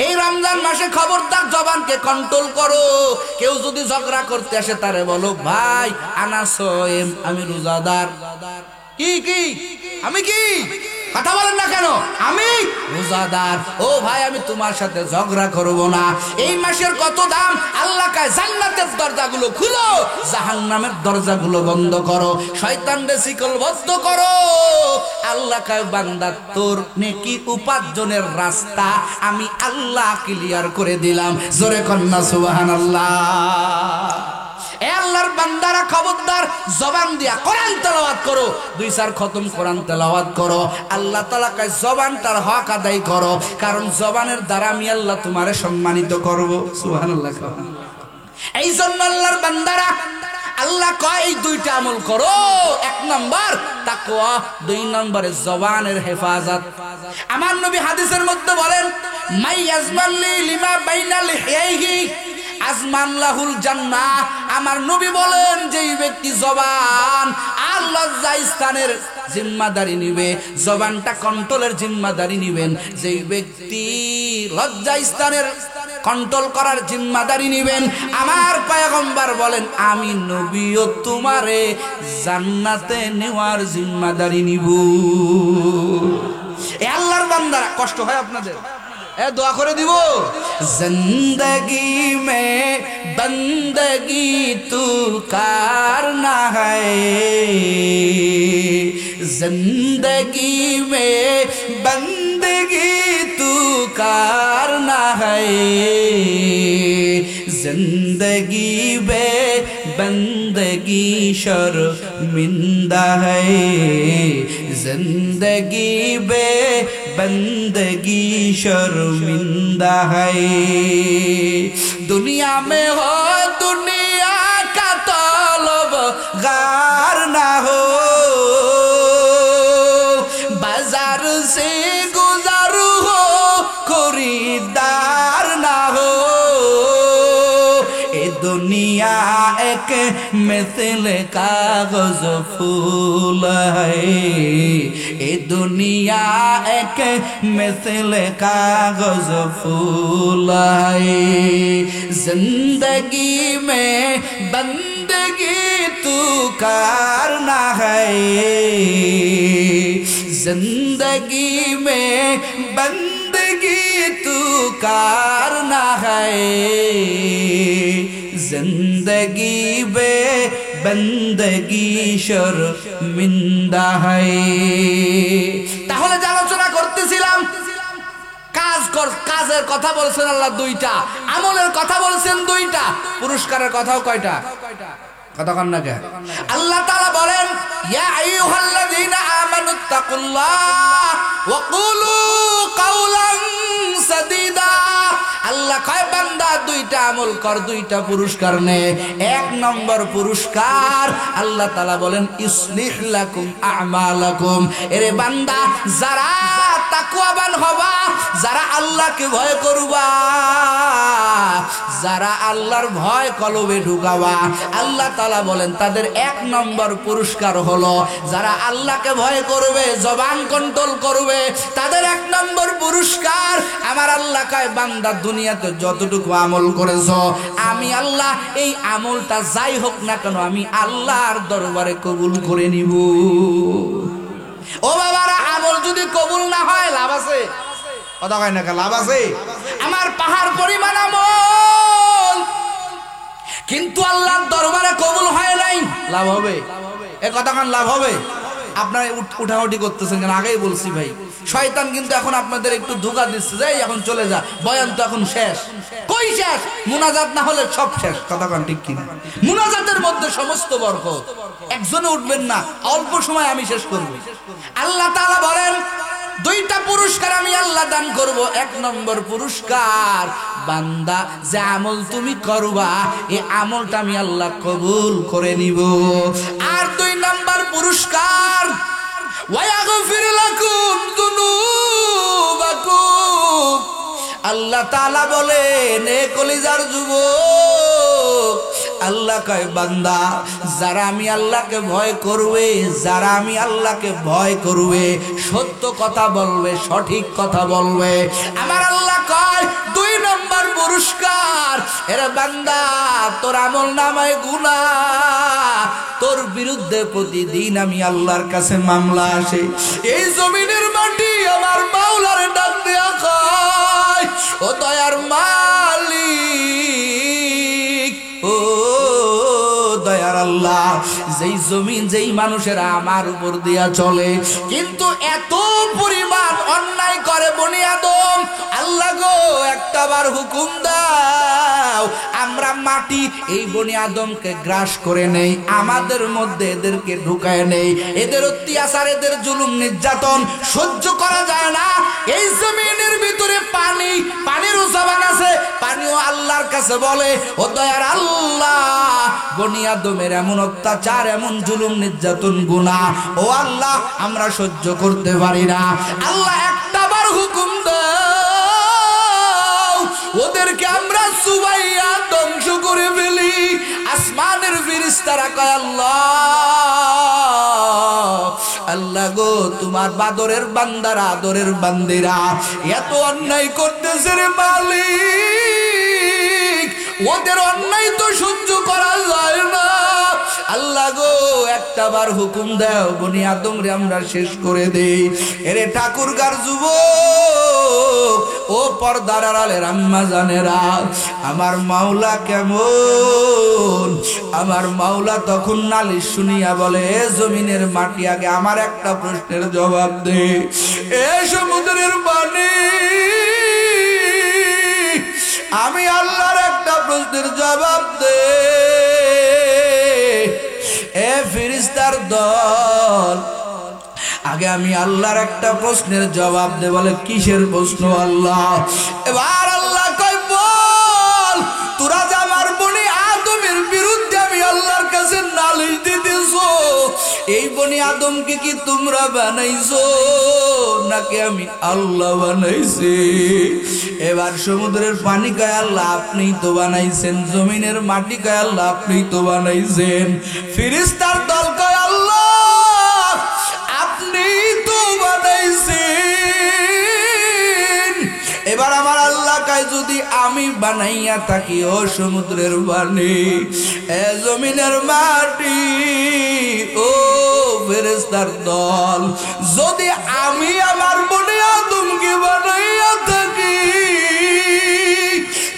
এই রমজান মাসে খবরদার জবানকে কন্ট্রোল করো। কেউ যদি ঝগড়া করতে আসে তারে বলো ভাই আনা সোয়েম, আমি রোজাদার। কি কি আমি কি কথা বলেন না কেন? আমি রোজাদার। ও ভাই আমি তোমার সাথে ঝগড়া করব না। এই মাসের কত দাম। আল্লাহ কয় জান্নাতের দরজাগুলো খুলো, জাহান্নামের দরজাগুলো বন্ধ করো, শয়তানকে শিকলবদ্ধ করো। আল্লাহ কয় বান্দা তোর নেকি উপার্জনের রাস্তা আমি আল্লাহ ক্লিয়ার করে দিলাম। জোরে কন্না সুবহানাল্লাহ। এ আল্লাহর বান্দারা খবরদার জবান দিয়া কোরআন তেলাওয়াত করো, 2-4 খতম কোরআন তেলাওয়াত করো। আল্লাহ তাআলা কয় জবানটার হক আদায় করো, কারণ জবানের দ্বারা আমি আল্লাহ তোমারে সম্মানিত করব। সুবহানাল্লাহ। এই জন্য আল্লাহর বান্দারা আল্লাহ কয় এই 2টা আমল করো। 1 নাম্বার তাকওয়া, 2 নম্বরে জবানের হেফাজত। আমার নবী হাদিসের মধ্যে বলেন মাই ইয়াজমাল্লি লিমা বাইনা লিহিয়াইহি আজমান লাহুল জান্নাহ। আমার নবী বলেন যেই ব্যক্তি জবান আর লজ্জা স্থানের জিম্মাদারি নিবে, জবানটা কন্ট্রোলের জিম্মাদারি নিবেন, যেই ব্যক্তি লজ্জা স্থানের কন্ট্রোল করার জিম্মাদারি নিবেন, আমার পয়গম্বর বলেন আমি নবীও তোমারে জান্নাতে নেওয়ার জিম্মাদারি নিব। এ আল্লাহর বান্দারা কষ্ট হয় আপনাদের, এ দোয়া করে দিব। জিন্দগি মে বন্দগি তু করনা হ্যায়, জিন্দগি মে বন্দগি তু করনা হ্যায়, জিন্দগি বে বন্দগি শর্মিন্দা হ্যায়, जिंदगी बे बंदगी शर्मिंदा है। दुनिया में हो दुनिया का तलबगार ना हो, बाजार से गुजर हो खरीदार ना हो। ए दुनिया एक मिसल कागज फूल है, ए दुनिया एक मिसल कागज फूल है। जिंदगी में बंदगी तू करना है, जिंदगी में बंदगी तू करना है, जिंदगी बे बंदगी शर्मिंदा है। তাহলে যে আলোচনা করতেছিলাম, কাজের কথা বলছেন আল্লাহ 2টা, আমলের কথা বলছেন 2টা, পুরস্কারের কথাও কয়টা? কথা কন না কে? আল্লাহ তাআলা বলেন ইয়া আইয়ুহাল্লাযীনা আমানুত্তাকুল্লাহ ওয়া কুলু কাওলান সাদীদা। আল্লাহ কয় বান্দা 2টা আমল কর, 2টা পুরস্কার নে। 1 নম্বর পুরস্কার আল্লাহ তাআলা বলেন ইসলিহ লাকুম আমালাকুম। এরে বান্দা যারা তাকওয়াবান হবা, যারা আল্লাহকে ভয় করবা, যারা আল্লাহর ভয় কলবে ঢুকাবা, আল্লাহ তাআলা বলেন তাদের 1 নম্বর পুরস্কার হলো যারা আল্লাহকে ভয় করবে, জবান কন্ট্রোল করবে, তাদের 1 নম্বর পুরস্কার। আমার আল্লাহ কয় বান্দা দুনিয়াতে যতটুকু আমল করেছো আমি আল্লাহ এই আমলটা যাই হোক না কেন আমি আল্লাহর দরবারে কবুল করে নিব। ও বাবারা, আমল যদি কবুল না হয় লাভ আছে? কথা কয় না, লাভ আছে? আমার পাহাড় পরিমাণ আমল কিন্তু আল্লাহর দরবারে কবুল হয় নাই, লাভ হবে? এ কথা কান লাভ হবে? আপনারা উঠাউঠি করতেছেন কেন? আগেই বলছি ভাই, শয়তান কিন্তু এখন আপনাদের একটু ধোঁকা দিচ্ছে যে এখন চলে যা, বয়ান তো এখন শেষ। কই শেষ? মুনাজাত না হলে সব শেষ। কথা কান ঠিক কিনা? মুনাজাতের মধ্যে সমস্ত বরকত। একজনে উঠবেন না, অল্প সময় আমি শেষ করব। আল্লাহ তাআলা বলেন 2টা পুরস্কার আমি আল্লাহ দান করব। 1 নম্বর পুরস্কার বান্দা যে আমল তুমি করবা এই আমলটা আমি আল্লাহ কবুল করে নিব। আর 2 নম্বর পুরস্কার ওয়ায়াগফির লাকুম যুনুবাকুম। আল্লাহ তাআলা বলেন এ কলিজার যুবক, আল্লাহ কয় বান্দা যারা আমি আল্লাহকে ভয় করবে, যারা আমি আল্লাহকে ভয় করবে, সত্য কথা বলবে, সঠিক কথা বলবে, আমার আল্লাহ কয় এরে বান্দা তোর আমল নামায় গুনাহ, তোর বিরুদ্ধে প্রতিদিন আমি আল্লাহর কাছে মামলা আসে। এই জমিনের মাটি আমার মাওলার ডাক দেয়া কয়, ও দয়ার মালিক, ও দয়ার আল্লাহ, যেই জমিন যেই মানুষেরা আমার উপর দিয়া চলে, কিন্তু এত পরিমাণ অন্যায় করে বনি আদম, আল্লাহ গো একটাবার হুকুম দাও, আমরা মাটি এই বনি আদমকে গ্রাস করে নেই, আমাদের মধ্যে এদেরকে ঢুকায় নেই, এদের অত্যাচার এদের জুলুম নির্যাতন সহ্য করা যায় না। এই জমিনের ভিতরে পানি, পানির জবান আছে, পানিও আল্লাহর কাছে বলে, ও দয়ার আল্লাহ, বনি আদমের এমন অত্যাচার, এমন জুলুম নির্যাতন গুনাহ, ও আল্লাহ আমরা সহ্য করতে পারি না। আল্লাহ একটাবার হুকুম দাও, ওদেরকে আমরা চুবাইয়া ধ্বংস করে ফেলি। আসমানের ফেরেশতারা কয়, আল্লাহ, আল্লাহ গো তোমার বাদরের বান্দারা, আদরের বান্দিরা এত অন্যায় করতেছে রে মালিক, ওদের অন্যায় তো সহ্য করা যায় না। আল্লাহ গো একটাবার হুকুম দাও, বনি আদম রে আমরা শেষ করে দেই। এরে ঠাকুরগার যুবক, ও পর্দার আড়ালের আম্মা জানেরা, আমার মাওলা কেমন? আমার মাওলা তখন নালিশ শুনিয়া বলে, এ জমিনের মাটি, আগে আমার একটা প্রশ্নের জবাব দে। এ সমুদ্রের পানি, আমি আল্লাহর একটা প্রশ্নের জবাব দে। এ ফেরেশতার দল, আগে আমি আল্লাহর একটা প্রশ্নের জবাব দে। বলে কিসের প্রশ্ন আল্লাহ? এবার আল্লাহ কয়, বল তোরা যে আমার বনি আদমের বিরুদ্ধে আমি আল্লাহর কাছে নালিশ দিতেছো, এই বনি আদমকে কি তোমরা বানাইছো নাকি আমি আল্লাহ বানাইছি? এবার সমুদ্রের পানি কয়, আল্লাহ আপনিই তো বানাইছেন। জমিনের মাটি কয়, আল্লাহ আপনিই তো বানাইছেন। ফেরেশতার দল কয়, আল্লাহ আপনিই তো বানাইছেন। এবার আমার আল্লাহ কয়, যদি আমি বানাইয়া থাকি ও সমুদ্রের পানি, এ জমিনের মাটি, ও ফেরেশতার দল, যদি আমি আমার বনি আদমকে বানাইয়া থাকি,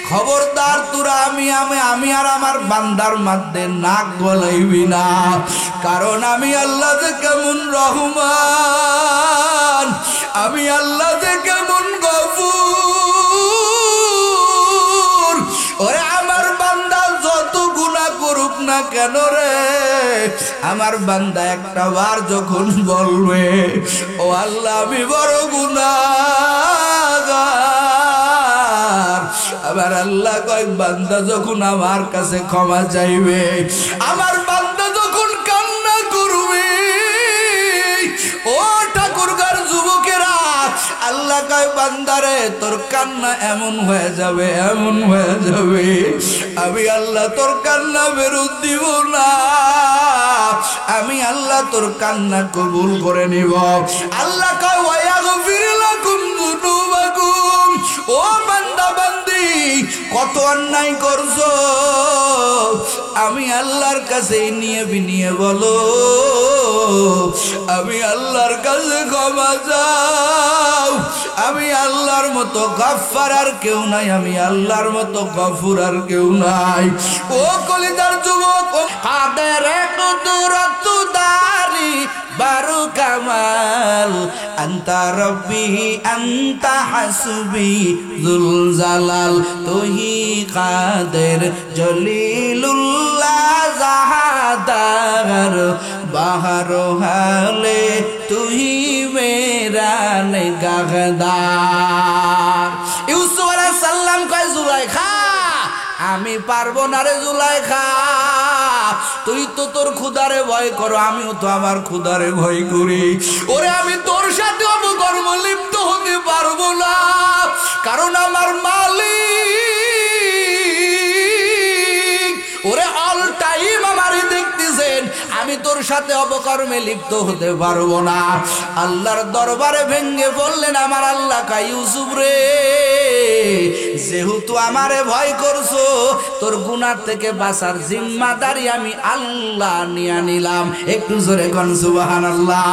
খবরদার তোরা আমি আর আমার বান্দার মধ্যে নাক গলাইবি না, কারণ আমি আল্লাহ যে কেমন রহমান, আমি আল্লাহ যে কেমন গফুর। ওরে আমার বান্দা যত গুনাহ করুক না কেন রে, আমার বান্দা একটা বার যখন বলবে, ও আল্লাহ আমি বড় গুনাহগার, আবার আল্লাহ কয়, বান্দা যখন আমার কাছে ক্ষমা চাইবে, আমার বান্দা যখন কান্না করবে, ও ঠাকুরগার যুবকেরা, আল্লাহ কয়, বান্দারে তোর কান্না এমন হয়ে যাবে, এমন হয়ে যাবে, আমি আল্লাহ তোর কান্না ফেরত দিব না, আমি আল্লাহ তোর কান্না কবুল করে নিব। আল্লাহ কয়, ওয়ায়াগফির লাকুম যুনুবাকুম, ও বান্দা বান্দি কত অন্যায় করছো, আমি আল্লাহর কাছে নিয়ে বিনিয়ে বলো, আমি আল্লাহর কাছে ক্ষমা চাও, আমি আল্লাহর মতো গফফার আর কেউ নাই, আমি আল্লাহর মতো গফুর আর কেউ নাই। ও কলিজার যুবক, কাদের কুদরত দারি বারু কামাল, আন্তা রব্বি আন্তা হাসবি যুল জালাল, তুহি কাদের জলিলুল্লাহ জাহাদার, বাহার হালে তুহি মেরা নিগাহদার। ইউসুফ আলাইহিস সালাম কয়, জুলাইখা আমি পারবো না রে জুলাইখা, তুই তো তোর খুদারে ভয় করো, আমিও তো আমার খুদারে ভয় করি, ওরে আমি তোর সাথে অপকর্ম লিপ্ত হতে পারবো না, কারণ আমার মালিক ওরে অল টাইম আমারই দেখতেছেন, আমি তোর সাথে অপকর্মে লিপ্ত হতে পারবো না। আল্লাহর দরবারে ভেঙ্গে বললেন আমার আল্লাহ, কা ইউসুফ রে, যেহেতু আমারে ভয় করছো, তোর গুনাহ থেকে বাঁচার জিম্মাদারি আমি আল্লাহ নিয়ে নিলাম। একটু জোরে কোন সুবহানাল্লাহ।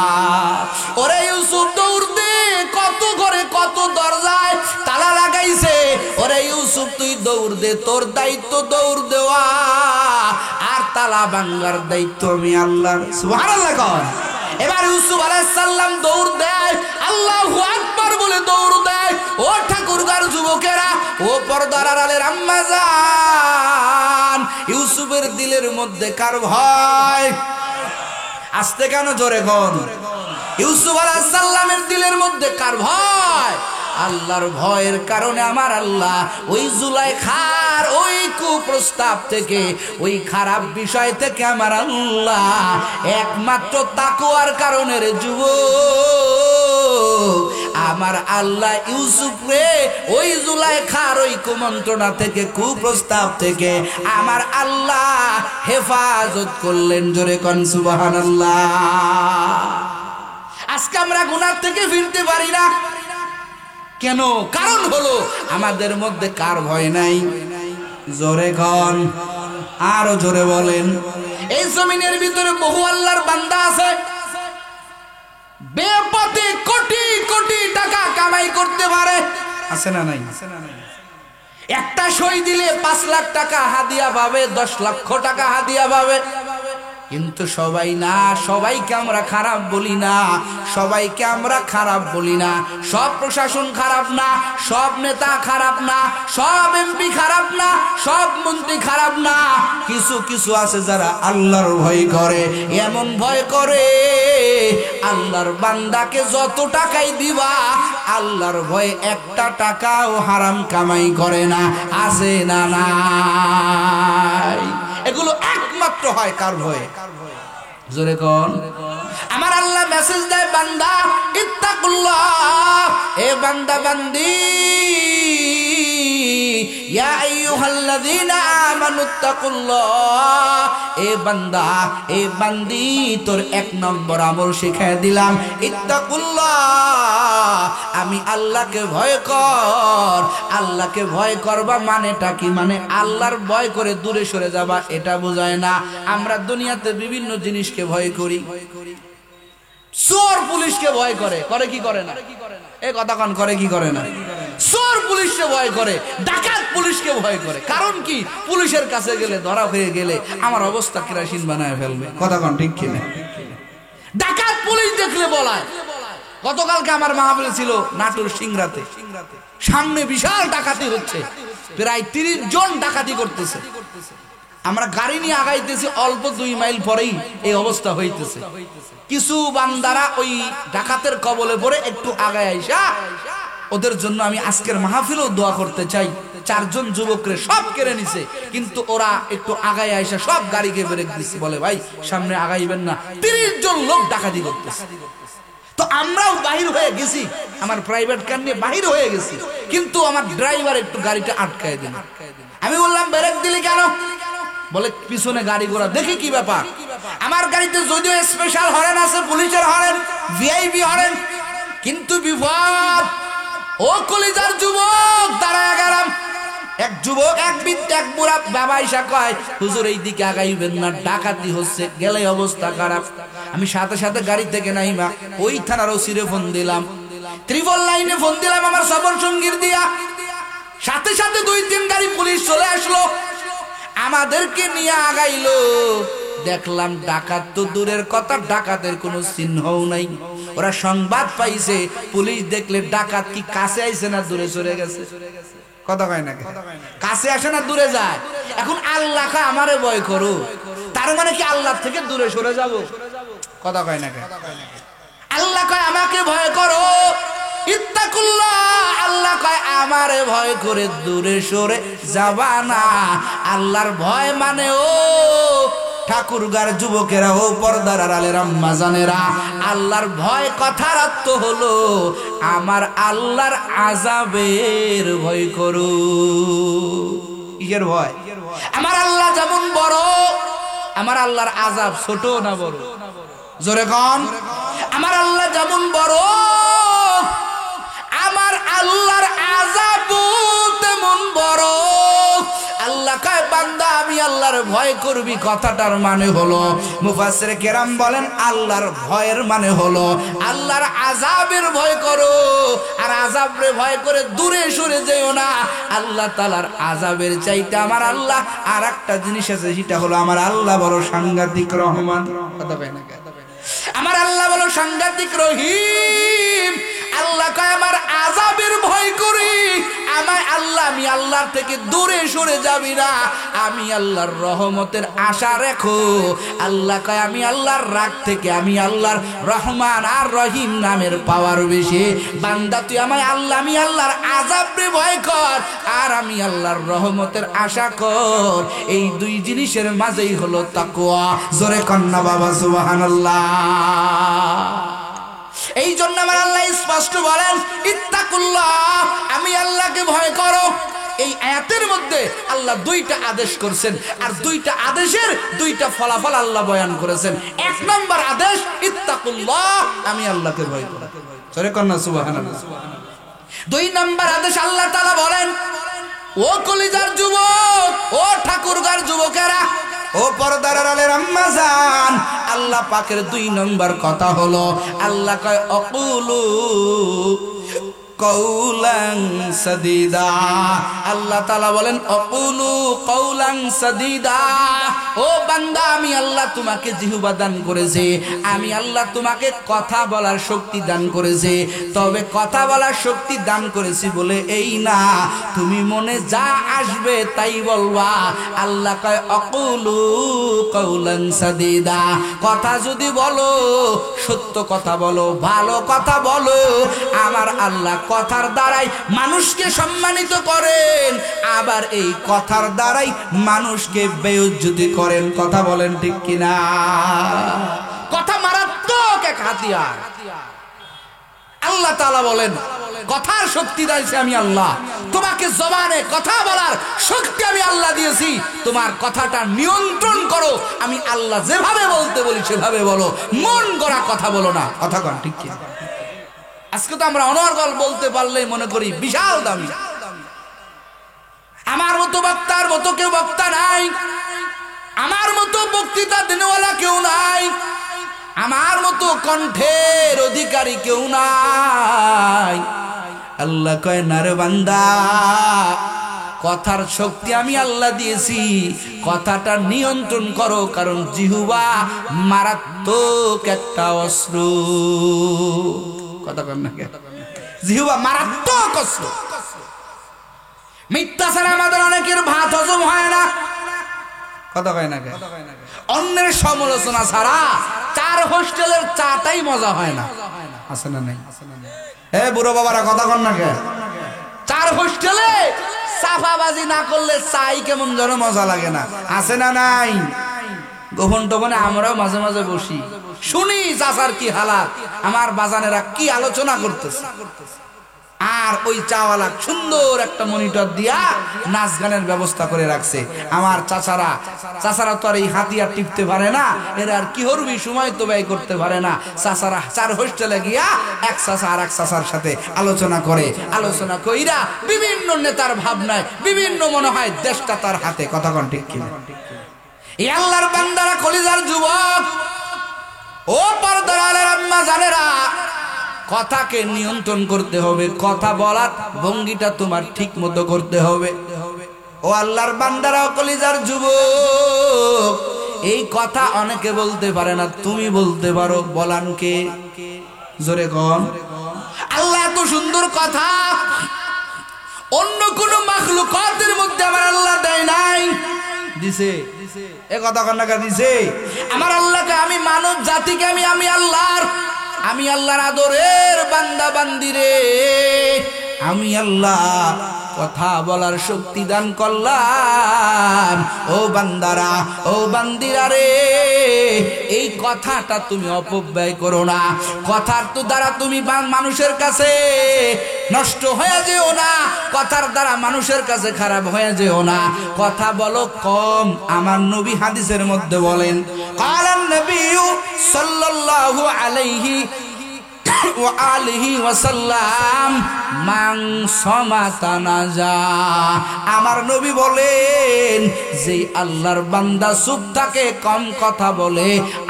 ওরে ইউসুফ দৌড় দে, কত ঘরে কত দরজায় তালা লাগাইছে। ওরে ইউসুফ তুই দৌড় দে, তোর দায়িত্ব দৌড় দেওয়া, আর তালা ভাঙার দায়িত্ব আমি আল্লাহর। সুবহানাল্লাহ কোন। এবার ইউসুফ আলাইহিস সালাম দৌড় দেয়, আল্লাহু আকবার বলে দৌড় দেয়। ও ঠাকুরগার যুবকেরা, ও পর্দার আড়ালের আম্মা জান, ইউসুফের দিলের মধ্যে কার ভয়? আস্তে কেন, জোরে কোন। ইউসুফ আলাইহিস সালামের দিলের মধ্যে কার ভয়? আল্লাহর ভয়ের কারণে আমার আল্লাহ ওই জুলাইখার ওই কুপ্রস্তাব থেকে, ওই খারাপ বিষয় থেকে আমার আল্লাহ একমাত্র তাকওয়ার কারণে রে যুবক, আমার আল্লাহ ইউসুফ রে ওই জুলাইখার ওই কুমন্ত্রণা থেকে, কুপ্রস্তাব থেকে আমার আল্লাহ হেফাজত করলেন। জোরে কোন সুবহানাল্লাহ। আজকে আমরা গুনাহ থেকে ফিরতে পারি না কেন? কারণ হলো আমাদের মধ্যে কার ভয় নাই? জোরে কোন, আরো জোরে বলেন। এই জমিনের ভিতরে বহু আল্লাহর বান্দা আছে, বেপথে কোটি কোটি টাকা কামাই করতে পারে, আছে না নাই? একটা সই দিলে 5 লাখ টাকা হাদিয়া পাবে, 10 লক্ষ টাকা হাদিয়া পাবে। কিন্তু সবাই না, সবাইকে আমরা খারাপ বলি না, সবাইকে আমরা খারাপ বলি না। সব প্রশাসন খারাপ না, সব নেতা খারাপ না, সব এমপি খারাপ না, সব মন্ত্রী খারাপ না। কিছু কিছু আছে যারা আল্লাহর ভয় করে, এমন ভয় করে আল্লাহর বান্দাকে যত টাকাই দিবা, আল্লাহর ভয়ে একটা টাকাও হারাম কামাই করে না। আছে না নাই? এগুলো একমাত্র হয় কার ভয়ে? জোরে কোন। আমার আল্লাহ মেসেজ দেয়, বান্দা ইত্তাকুল্লাহ, এ বান্দা বান্দি, ইয়া আইয়ুহাল্লাযীনা আমানুত্তাকুল্লাহ, এ বান্দা এ বান্দি, তোর 1 নম্বর আমল শিখায় দিলাম, ইত্তাকুল্লাহ, আমি আল্লাহকে ভয় কর। আল্লাহকে ভয় করবা মানেটা কি? মানে আল্লাহর ভয় করে দূরে সরে যাবা, এটা বোঝায় না। আমরা দুনিয়াতে বিভিন্ন জিনিসকে ভয় করি। চোর পুলিশকে ভয় করে, করে কি করে না? এই কথা কোন, করে কি করে না? চোর পুলিশকে ভয় করে, ডাকাত পুলিশকে ভয় করে। কারণ কি? পুলিশের কাছে গেলে, ধরা হয়ে গেলে আমার অবস্থা কেরাসিন বানায় ফেলবে। কথা কোন ঠিক কিনা? ডাকাত পুলিশ দেখলে বলায়। গতকালকে আমার মাহফিল ছিল নাটোর সিংড়াতে, সামনে বিশাল ডাকাতি হচ্ছে, প্রায় 30 জন ডাকাতি করতেছে। আমরা গাড়ি নিয়ে আগাইতেছি, অল্প 2 মাইল পরেই এই অবস্থা হইতেছে। কিছু বান্দারা ওই ডাকাতের কবলে পড়ে একটু আগায় আইসা, ওদের জন্য আমি আজকের মাহফিলেও দোয়া করতে চাই। 4 জন যুবকরে সব কেড়ে নিছে, কিন্তু ওরা একটু আগায় আইসা সব গাড়িকে ব্রেক দিচ্ছে, বলে ভাই সামনে আগাইবেন না। 30 জন লোক ডাকাতি করতেছে। তো আমরাও বাহির হয়ে গেছি, আমার প্রাইভেট কার নিয়ে বাহির হয়ে গেছি, কিন্তু আমার ড্রাইভার একটু গাড়িটা আটকায় দিল। আমি বললাম ব্রেক দিলি কেন? বলে পিছনে গাড়ি ঘোড়া দেখি কি ব্যাপার। আমার গাড়িতে যদিও স্পেশাল হরেন আছে, পুলিশের হরেন, ভিআইপি হরেন, কিন্তু বিপদ। ও কলিজার যুবক, দাঁড়ায় গেলাম। এক যুবক, এক বৃদ্ধ, এক বুড়া বাবা ইসা কয়, হুজুর এই দিকে আগাইবেন না, ডাকাতি হচ্ছে, গেলে অবস্থা খারাপ। আমি সাথে সাথে গাড়ি থেকে নাইমা ওই থানার ওসিরে ফোন দিলাম, 3 লাইনে ফোন দিলাম আমার সফর সঙ্গীর দিয়া। সাথে সাথে 2-3 গাড়ি পুলিশ চলে আসলো, আমাদেরকে নিয়ে আগাইলো। দেখলাম ডাকাত তো দূরের কথা, ডাকাতের কোনো চিহ্নও নাই। ওরা সংবাদ পাইছে, পুলিশ দেখলে ডাকাত কি কাছে আইছে না দূরে সরে গেছে? কথা কয় না, কাছে আসে না দূরে যায়। এখন আল্লাহ কয় আমারে ভয় করো, তার মানে কি আল্লাহ থেকে দূরে সরে যাব? কথা কয় না, আল্লাহ কয় আমাকে ভয় করো, ইত্তাকুল্লাহ, আল্লাহ কয় আমারে ভয় করে দূরে সরে যাবা না। আল্লাহর ভয় মানে ও ঠাকুরগার যুবকেরা, ও পর্দার আড়ালের আম্মা জানেরা, আল্লাহর ভয় কথার অর্থ হলো আমার আল্লাহর আযাবের ভয় করো। কিসের ভয়? আমার আল্লাহ যেমন বড়, আমার আল্লাহর আযাব ছোট না বড়? জোরে কোন। আমার আল্লাহ যেমন বড়, আমার আল্লাহর আযাবও তেমন আমি আল্লাহর ভয় করবি কথাটার মানে হলো, মুফাসসিরে কেরাম বলেন আল্লাহর ভয়ের মানে হলো আল্লাহর আযাবের ভয় করো, আর আযাবরে ভয় করে দূরে সরে যেও না। আল্লাহ তাআলার আযাবের চাইতে আমার আল্লাহ আর একটা জিনিস আছে, সেটা হলো আমার আল্লাহ বড় সাংঘাতিক রহমান। কথা কয় না, আমার আল্লাহ বড় সাংঘাতিক রহিম। আল্লাহ কয় আমার আযাবের ভয় করি, আমি আল্লাহর থেকে দূরে সরে যাবি না, আমি আল্লাহর রহমতের আশা রেখো। আল্লাহ কয় আমি আল্লাহর রাগ থেকে আমি আল্লাহর রহমান আর রহিম নামের পাওয়ার বেশি। বান্দা তুই আমি আল্লাহর আযাবরে ভয় কর, আর আমি আল্লাহর রহমতের আশা কর। এই দুই জিনিসের মাঝেই হলো তাকওয়া। জোরে কন্না বাবা সুবহানাল্লাহ। এই জন্য আমার আল্লাহ স্পষ্ট বলেন ইত্তাকুল্লাহ, আমি আল্লাহকে ভয় করো। এই আয়াতের মধ্যে আল্লাহ দুইটা আদেশ করেছেন, আর দুইটা আদেশের দুইটা ফলাফল আল্লাহ বয়ান করেছেন। এক নম্বর আদেশ ইত্তাকুল্লাহ, আমি আল্লাহকে ভয় করো। সরে কন্না সুবহানাল্লাহ। দুই নম্বর আদেশ আল্লাহ তাআলা বলেন ও কলিজার যুবক, ও ঠাকুরগার যুবকেরা, ও পর্দার আড়ালের আম্মা জান, আল্লাহ পাকের দুই নম্বর কথা হলো আল্লাহ কয় অকুলু কওলান সাদীদা। আল্লাহ তাআলা বলেন অকুলু কওলান সাদীদা। ও বান্দা, আমি আল্লাহ তোমাকে জিহ্বা দান করেছি, আমি আল্লাহ তোমাকে কথা বলার শক্তি দান করেছি। তবে কথা বলার শক্তি দান করেছি বলে এই না তুমি মনে যা আসবে তাই বলবা। আল্লাহ কয় অকুলু কওলান সাদীদা। কথা যদি বলো সত্য কথা বলো, ভালো কথা বলো। আমার আল্লাহ কথার দ্বারাই মানুষকে সম্মানিত করেন, আবার এই কথার দ্বারাই মানুষকে বেইজ্জতি করেন। কথা বলেন ঠিক কিনা? কথা মারাত্মক এক হাতিয়ার। আল্লাহ তাআলা বলেন কথার শক্তি দিয়েছি আমি আল্লাহ, তোমাকে জবানে কথা বলার শক্তি আমি আল্লাহ দিয়েছি। তোমার কথাটা নিয়ন্ত্রণ করো, আমি আল্লাহ যেভাবে বলতে বলি সেভাবে বলো, মন গড়া কথা বলো না। কথা কন ঠিক কিনা? আজকে তো আমরা অনর্গল বলতে পারলেই মনে করি বিশাল দামি। আমার মতো বক্তার মতো কেউ বক্তা নাই, আমার মতো বক্তৃতা দিনওয়ালা কেউ নাই, আমার মতো কণ্ঠের অধিকারী কেউ নাই। আল্লাহ কয় না রে বান্দা, কথার শক্তি আমি আল্লাহ দিয়েছি, কথাটা নিয়ন্ত্রণ করো, কারণ জিহ্বা মারাত্মক একটা অস্ত্র। কথা কন না, জিহ্বা মারাত্মক অস্ত্র। মিথ্যা ছাড়া আমাদের অনেকের ভাত হজম হয় না। কথা কয় না, অন্যের সমালোচনা ছাড়া চার হোস্টেলের চাটাই মজা হয় না। আছে না নাই? এ বুড়ো বাবারা কথা কন না কে? চার হোস্টেলে সাফাবাজি না করলে চাই কেমন যেন মজা লাগে না। আছে না নাই? গোপন টোপনে আমরাও মাঝে মাঝে বসি, শুনি চাচার কি হালাত, আমার বাজানেরা কি আলোচনা করতেছে। আর ওই চাওয়ালা সুন্দর একটা মনিটর দিয়া নাচ গানের ব্যবস্থা করে রাখছে। আমার চাচারা তো আর এই হাতিয়ার টিপতে পারে না, এরা আর কি হরবি সময় তো ব্যয় করতে পারে না। চাচারা চার হোস্টেলে গিয়া এক চাচা আর এক চাচার সাথে আলোচনা করে, আলোচনা কইরা বিভিন্ন নেতার ভাবনায় বিভিন্ন মনে হয় দেশটা তার হাতে। কথা কন ঠিক কিনা? এই আল্লাহর বান্দারা, কলিজার যুবক, ও পর্দার আড়ালের আম্মা জানেরা, কথাকে নিয়ন্ত্রণ করতে হবে। কথা বলার ভঙ্গিটা তোমার ঠিক মতো করতে হবে। ও আল্লাহর বান্দারা, কলিজার যুবক, এই কথা অনেকে বলতে পারে না, তুমি বলতে পারো। বলান কে? জোরে কন। আল্লাহ এত সুন্দর কথা অন্য কোন মাখলুকাতের মধ্যে আমার আল্লাহ দেয় নাই। দিছে? এ কথা কন্যা দিছে। আমার আল্লাহকে, আমি মানব জাতিকে আমি আল্লাহর আদরের বান্দা বান্দিরে আমি আল্লাহ কথা বলার শক্তি দান করলাম। ও বান্দারা, ও বান্দিরা রে, এই কথাটা তুমি অপব্যয় করো না। কথার তো দ্বারা তুমি মানুষের কাছে নষ্ট হয়ে যেও না, কথার দ্বারা মানুষের কাছে খারাপ হয়ে যেও না। কথা বলো কম। আমার নবী হাদিসের মধ্যে বলেন, কালান নবী সাল্লাল্লাহু আলাইহি ওয়া আলিহি ওয়াসাল্লাম মান সামাতা নাজা। আমার নবী বলেন যে আল্লাহর বান্দা চুপ থাকে, কম কথা বলে,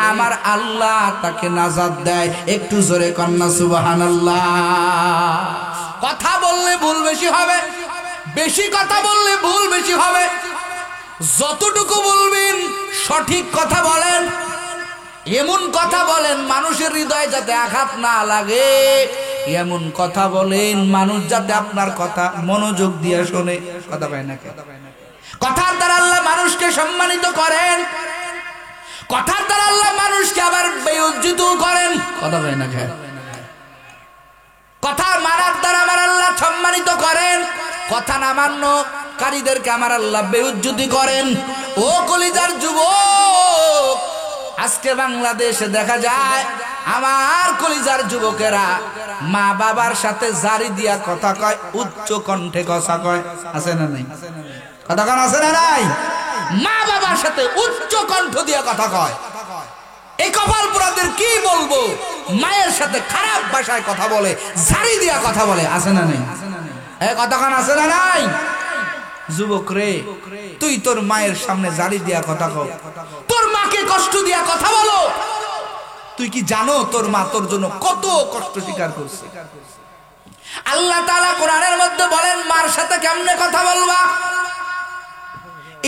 আমার আল্লাহ তাকে নাজাত দেয়। একটু জোরে কন্না সুবহানাল্লাহ। কথা বললে ভুল বেশি হবে, বেশি কথা বললে ভুল বেশি হবে। যতটুকু বলবেন সঠিক কথা বলেন, এমন কথা বলেন মানুষের হৃদয়ে যাতে আঘাত না লাগে, এমন কথা বলেন মানুষ যাতে আপনার কথা মনোযোগ দিয়ে শোনে। কথা পায় না, কথার দ্বারা আল্লাহ মানুষকে সম্মানিত করেন, কথার দ্বারা আল্লাহ মানুষকে আবার বেইজ্জত করেন। কথা পায় না, কথা মারার দ্বারা আমার আল্লাহ সম্মানিত করেন, কথা না মান্যকারীদেরকে আমার আল্লাহ বেইজ্জতি করেন। ও কলিজার যুবক, আজকে বাংলাদেশে দেখা যায় আমার কলিজার যুবকেরা মা বাবার সাথে জারি দিয়া কথা কয়, উচ্চ কণ্ঠে কথা কয়। আছে না নাই? কথা কন আছে না নাই? মা বাবার সাথে উচ্চ কণ্ঠ দিয়া কথা কয়। এই কপাল পোড়াদের কি বলবো, মায়ের সাথে খারাপ ভাষায় কথা বলে, জারি দিয়া কথা বলে। আছে না নাই? কথা কন আছে না নাই? যুবক রে, তুই তোর মায়ের সামনে জারি দিয়া কথা কও, তোর মাকে কষ্ট দিয়া কথা বলো। তুই কি জানো তোর মা তোর জন্য কত কষ্ট স্বীকার করছে? আল্লাহ তাআলা কোরআনের মধ্যে বলেন মার সাথে কেমনে কথা বলবা।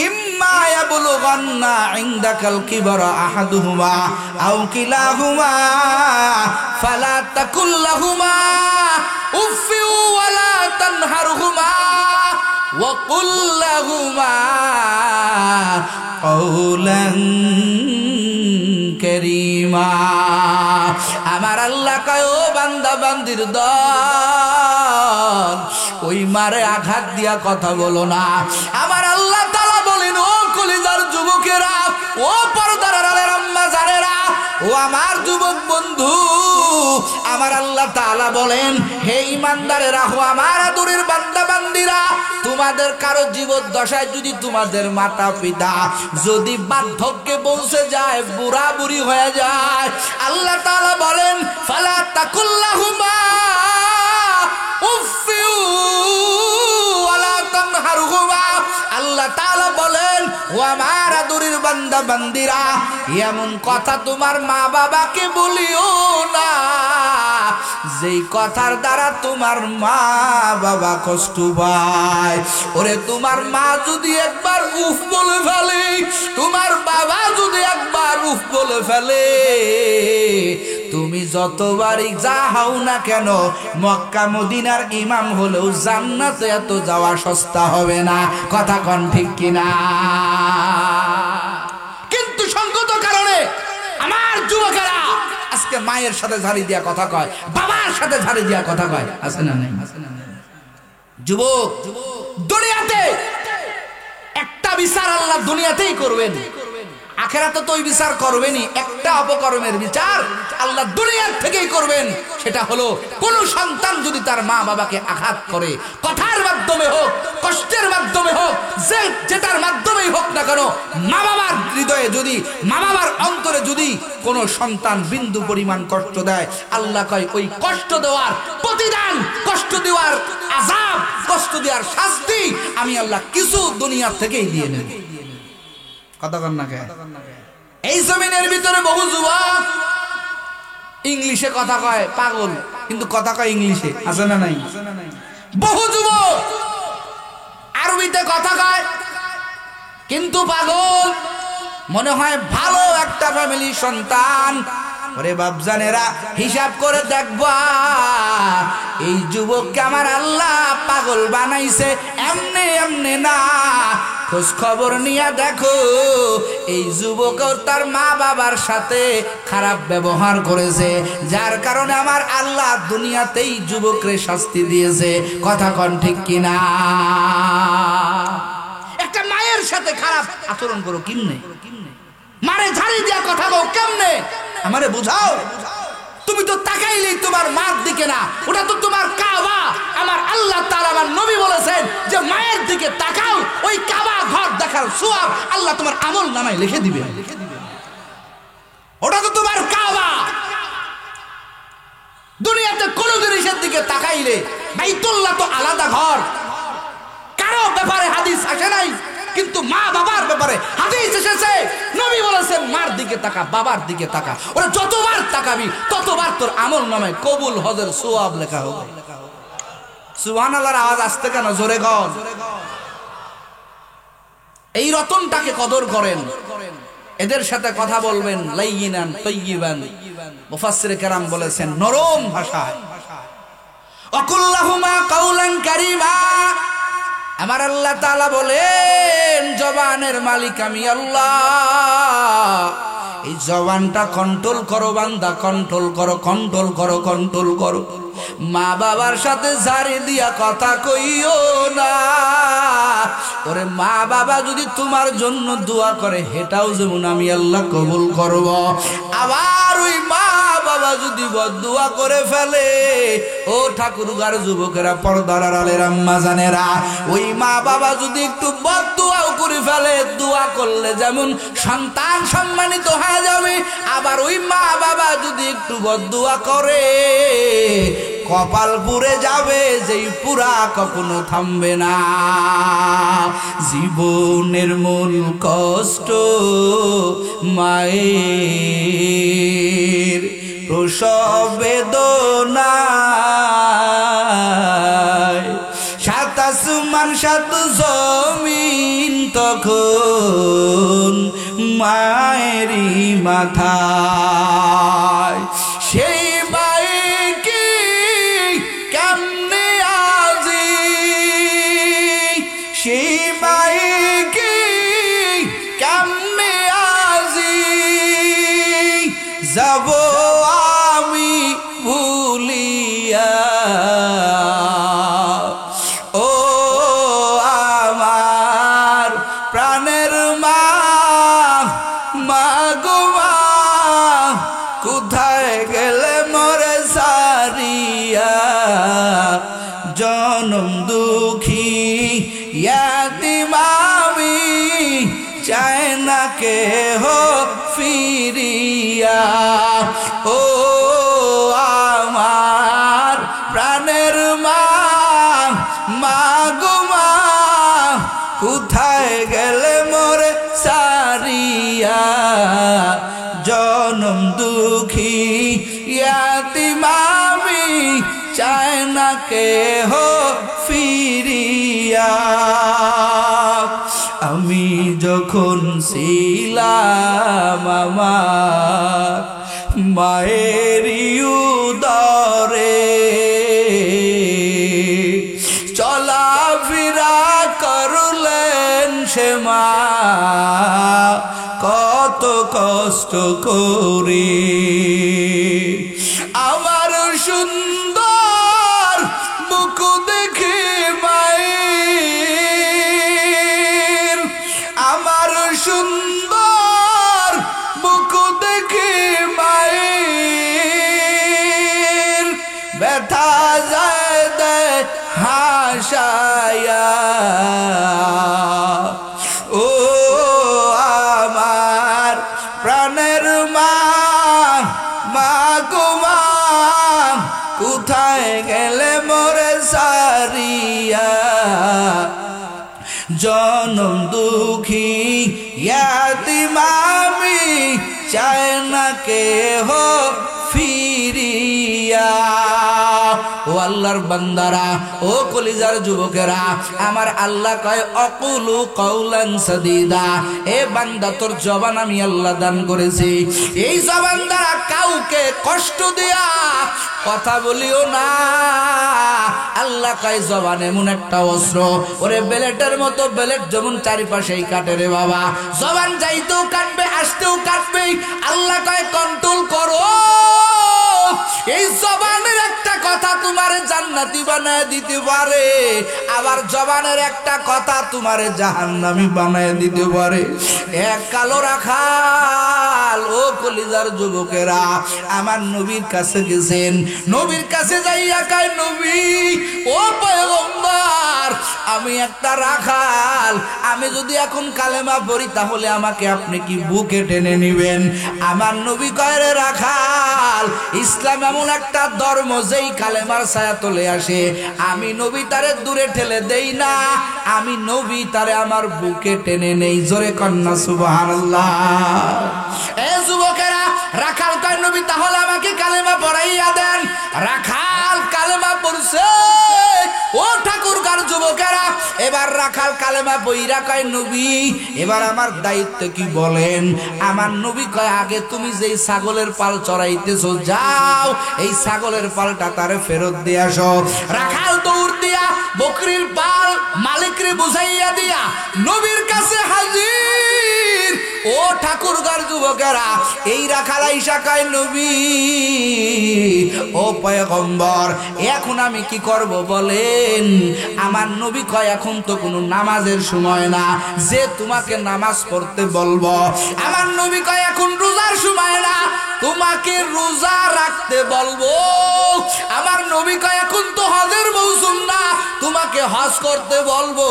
ইম্মা ইয়াবলুগান্না ইনদাকাল কিবরা আহাদুহুমা আও কিলাহুমা ফালা তাকুল লাহুমা উফফি ওয়ালা তানহারহুমা ওয়া কুল লাহুমা কাওলান কারীমা। আমার আল্লাহ কয় ও বান্দা বান্দির দল, ওই মারে আঘাত দিয়া কথা বলো না। আমার আল্লাহ তাআলা বলেন ও কলিজার যুবকেরা, ও পর্দার আড়ালের আম্মা জানেরা, ও আমার যুবক বন্ধু, আমার আল্লাহ তাআলা বলেন হে ঈমানদারেরা, ও আমার আদরের বান্দা বান্দিরা, তোমাদের কারো জীবদ্দশায় যদি তোমাদের মাতা পিতা যদি বার্ধক্যে পৌঁছে যায়, বুড়া বুড়ি হয়ে যায়, আল্লাহ তাআলা বলেন ফালা তাকুল লাহুমা উফফি ওয়ালা তানহারহুমা। আল্লাহ তাআলা বলেন ও আমার আদরের বান্দা বান্দিরা, এমন কথা তোমার মা বাবাকে বলিও না যেই কথার দ্বারা তোমার মা বাবা কষ্ট পায়। ওরে তোমার মা যদি একবার উফ বলে ফেলে, তোমার বাবা যদি একবার উফ বলে ফেলে, তুমি যতবারই যা হও না কেন, মক্কা মদিনার ইমাম হলেও জান্নাতে এত যাওয়া সস্তা হবে না। কথা কন ঠিক কিনা? কিন্তু সঙ্গত কারণে আমার যুবকেরা আজকে মায়ের সাথে ঝাড়ি দিয়া কথা কয়, বাবার সাথে ঝাড়ি দিয়া কথা কয়। আছে না নাই? যুবক, দুনিয়াতে একটা বিচার আল্লাহ দুনিয়াতেই করবেন, আখিরাতে তো ওই বিচার করবেনই। একটা অপকর্মের বিচার আল্লাহ দুনিয়ার থেকেই করবেন। সেটা হলো কোন সন্তান যদি তার মা বাবাকে আঘাত করে, কথার মাধ্যমে হোক, কষ্টের মাধ্যমে হোক, যেটার মাধ্যমেই হোক না কেন, মা বাবার হৃদয়ে যদি, মা বাবার অন্তরে যদি কোন সন্তান বিন্দু পরিমাণ কষ্ট দেয়, আল্লাহ কয় ওই কষ্ট দেওয়ার প্রতিদান, কষ্ট দেওয়ার আযাব, কষ্ট দেওয়ার শাস্তি আমি আল্লাহ কিছু দুনিয়া থেকেই দিয়ে নেব। কথা কন না কে? এই জমিনের ভিতরে বহু যুবক ইংলিশে কথা কয়, পাগল, কিন্তু কথা কয় ইংলিশে। আছে না নাই? বহু যুবক আরবিতে কথা কয় কিন্তু পাগল, মনে হয় ভালো একটা ফ্যামিলির সন্তান। ওরে বাপজানেরা, হিসাব করে দেখবা এই যুবককে আমার আল্লাহ পাগল বানাইছে এমনি এমনি না। খোঁজ খবর নিয়ে দেখো এই যুবক তার মা বাবার সাথে খারাপ ব্যবহার করেছে, যার কারণে আমার আল্লাহ দুনিয়াতেই যুবকরে শাস্তি দিয়েছে। কথা কন ঠিক কিনা? একটা মায়ের সাথে খারাপ আচরণ করো কেমনে? মারে ঝাড়ি দিয়া কথা বলো কেমনে? আমারে বুঝাও। তুমি তো তাকাইলেই তোমার মার দিকে না, ওটা তো তোমার কাবা। আমার আল্লাহ তাআলা, আমার নবী বলেছেন যে মায়ের দিকে তাকাও, ওই কাবা ঘর দেখার সওয়াব আল্লাহ তোমার আমল নামায় লিখে দিবে। ওটা তো তোমার কাবা। দুনিয়াতে কোন জিনিসের দিকে তাকাইলে বাইতুল্লাহ তো আলাদা ঘর, কারো ব্যাপারে হাদিস আসে নাই, কিন্তু মা বাবার ব্যাপারে হাদিস এসেছে। নবী বলেছেন মার দিকে তাকা, বাবার দিকে তাকা, ওরা যতবার তাকাবি ততবার তোর আমল নামে কবুল হজের সওয়াব লেখা হবে। সুবহানাল্লাহর আওয়াজ আসতে কেন, জোরে কর। এই রতনটাকে কদর করেন, এদের সাথে কথা বলবেন লাইয়িনান তাইয়িবান। মুফাসসির কেরাম বলেছেন নরম ভাষায়। অকুল্লাহুমা কাউলান কারীমা। আমার আল্লাহ তাআলা বলেন জবানের মালিক আমি আল্লাহ। এই জবানটা কন্ট্রোল করো বান্দা, কন্ট্রোল করো, কন্ট্রোল করো, কন্ট্রোল করো। মা বাবার সাথে জারি দিয়া কথা কইও না। ওরে মা বাবা যদি তোমার জন্য দোয়া করে হেটাও যেমন আমি আল্লাহ কবুল করব। আবার ওই মা বাবা যদি বদদুয়া করে ফেলে, ও ঠাকুরগার যুবকেরা, পর্দার আড়ালের আম্মা জানেরা, ওই মা বাবা যদি একটু বদদুয়াও করে ফেলে, দোয়া করলে যেমন সন্তান সম্মানিত হয়ে যাবে, আবার ওই মা বাবা যদি একটু বদদুয়া করে কপাল পুড়ে যাবে, যেই পুরা কখনো থামবে না। জীবনের মূল কষ্ট মায়ের প্রসব বেদনায়, সাত আসমান সাত জমিন তখন মায়েরই মাথায়। সেই মায়েকে কেমনে আজি, সেই মায়েকে কেমনে আজি যাব আমি ভুলিয়া। ও আমার প্রাণের মা, মা গো মা, কোথায় গেলে মোরে সারিয়া। জনম দুঃখী ইয়াতিম আমি, চাই না কেহ ফিরিয়া। ও আমার প্রাণের মা, মা গো মা, কোথায় গেলে মোরে সারিয়া। জনম দুঃখী ইয়াতিম আমি, চাই না কেহ ফিরিয়া। আমি যখন ছিলাম আমার মায়ের উদরে, চলাফেরা করলেন সে মা কত কষ্ট করে। আমার সুন্দর মুখ দেখে মায়ের, আমার সুন্দর মুখ দেখে মায়ের ব্যথা যায় দেয় হাসায়া। ও আমার প্রাণের মা, মা গো মা, কোথায় গেলে মোরে সারিয়া। জনম দুঃখী ইয়াতিম আমি, চাই না কেহ ফিরিয়া। ও আল্লাহর বান্দারা, ও কলিজার যুবকেরা, আমার আল্লাহ কয় অকুলু কওলান সাদীদা। এ বান্দা তোর জবান আমি আল্লাহ দান করেছি, এই জবান দ্বারা কাউকে কষ্ট দিয়া কথা বলিও না। আল্লাহ কয় জবান এমন একটা অস্ত্র, ওরে বেলেটের মতো, বেলেট যেমন চারিপাশেই কাটে রে বাবা, জবান যাইতেও কাটবে আসতেও কাটবে। আল্লাহ কয় কন্ট্রোল করো। এই জবানের একটা কথা তোমার জান্নাতি বানায় দিতে পারে, আবার জবানের একটা কথা তোমার জাহান্নামী বানায় দিতে পারে। এক কালো রাখাল, ও কলিজার যুবকেরা, আমার নবীর কাছে গেছেন, নবীর কাছে যাইয়া কয় নবী, ও পয়গম্বর, আমি একটা রাখাল, রাখাল, আমি যদি এখন কালেমা পড়ি তাহলে আমাকে আপনি কি বুকে টেনে নিবেন? আমার নবী কয়, রে রাখাল, ইসলাম এমন একটা ধর্ম যেই কালেমার ছায়া তলে আসে, আমি নবী তারে দূরে ঠেলে দেই না, আমি নবী তারে আমার বুকে টেনে নেই। জোরে কন্যা সুবহানাল্লাহ। এ যুবকেরা, রাখাল কয়, নবী তাহলে আমাকে কালেমা পড়াইয়া দেন। রাখাল কালেমা পড়ছে। ও ঠাকুরগার যুবকেরা, এবার রাখাল কালেমা পইরা কয়, নবী এবার আমার দায়িত্ব কি বলেন? আমার নবী কয়, আগে তুমি যেই ছাগলের পাল চড়াইতেছো, যাও এই ছাগলের পালটা তারে ফেরত দিয়ে আসো। রাখাল দৌড় দিয়া বকরির পাল মালিকরে বুঝাইয়া দিয়া নবীর কাছে হাজির। ও ঠাকুরগার যুবকেরা, এই রাখাল আইসা কয়, নবী ও পয়গম্বর, এখন আমি কি করব বলেন? আমার নবী কয়, এখন তো কোনো নামাজের সময় না যে তোমাকে নামাজ পড়তে বলবো। আমার নবী কয়, এখন রোজার সময় না তোমাকে রোজা রাখতে বলবো। আমার নবী কয়, এখন তো হজের মৌসুম না তোমাকে হজ করতে বলবো।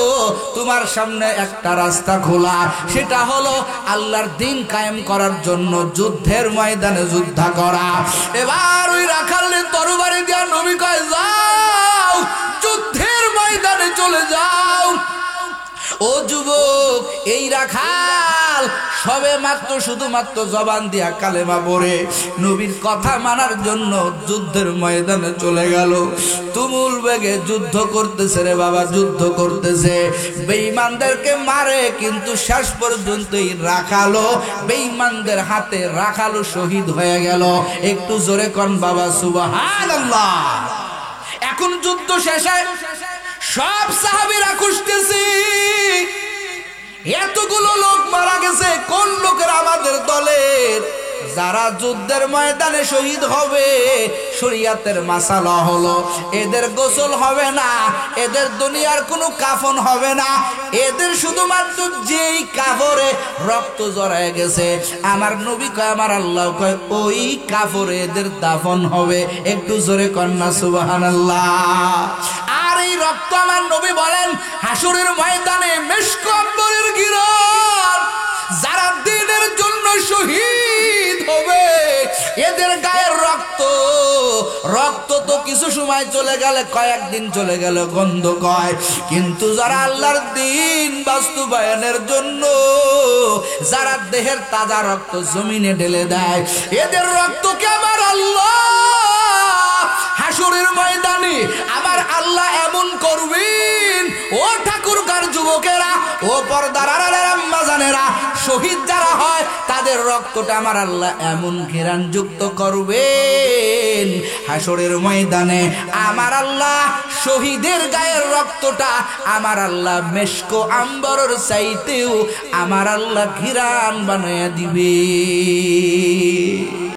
তোমার সামনে একটা রাস্তা খোলা, সেটা হলো আল্লাহর দ্বীন কায়েম করার জন্য যুদ্ধের ময়দানে যুদ্ধ করা। এবার ওই রাখালের তরবারি দিয়া নবী কয়, যাও যুদ্ধের ময়দানে চলে যাও। ও যুবক, এই রাখাল সবে মাত্র শুধুমাত্র জবান দিয়া কালেমা পড়ে নবীর কথা মানার জন্য যুদ্ধের ময়দানে চলে গেল। তুমুল বেগে যুদ্ধ করতেছে রে বাবা, যুদ্ধ করতেছে, বেঈমানদেরকে মারে, কিন্তু শেষ পর্যন্ত এই রাখালো বেঈমানদের হাতে রাখালো শহীদ হয়ে গেল। একটু জোরে কোন বাবা সুবহানাল্লাহ। এখন যুদ্ধ শেষে সব সাহাবীরা খুঁজতেছি এতগুলো লোক মারা গেছে, কোন লোকের আমাদের দলের যারা যুদ্ধের ময়দানে শহীদ হবে। শরীয়তের মাসালা হলো এদের গোসল হবে না, এদের দুনিয়ার কোনো কাফন হবে না, এদের শুধুমাত্র যেই কাপড়ে রক্ত জড়ায় গেছে, আমার নবী কয়, আমার আল্লাহ কয়, ওই কাপড়ে এদের দাফন হবে। একটু জোরে কন্যা সুবহানাল্লাহ। আর এই রক্ত আমার নবী বলেন হাসরের ময়দানে মেশক আম্বরের গিরণ যারা দ্বীনের জন্য শহীদ হবে, এদের গায়ের রক্ত তো কিছু সময় চলে গেলে, কয়েকদিন চলে গেলে গন্ধ কয়, কিন্তু যারা আল্লাহর দ্বীন বাস্তবায়নের জন্য যারা দেহের তাজা রক্ত জমিনে ঢেলে দেয়, এদের রক্তকে আমার আল্লাহ হাসরের ময়দানে আমার আল্লাহ এমন করবেন। ও ঠাকুরগার যুবকেরা, ও পর্দার আড়ালের আম্মা জানেরা, শহীদ যারা হয় তাদের রক্তটা আমার আল্লাহ এমন ঘেরান যুক্ত করবেন, হাসরের ময়দানে আমার আল্লাহ শহীদের গায়ের রক্তটা আমার আল্লাহ মেশক আম্বরের চাইতেও আমার আল্লাহ ঘিরান বানায়া দিবে।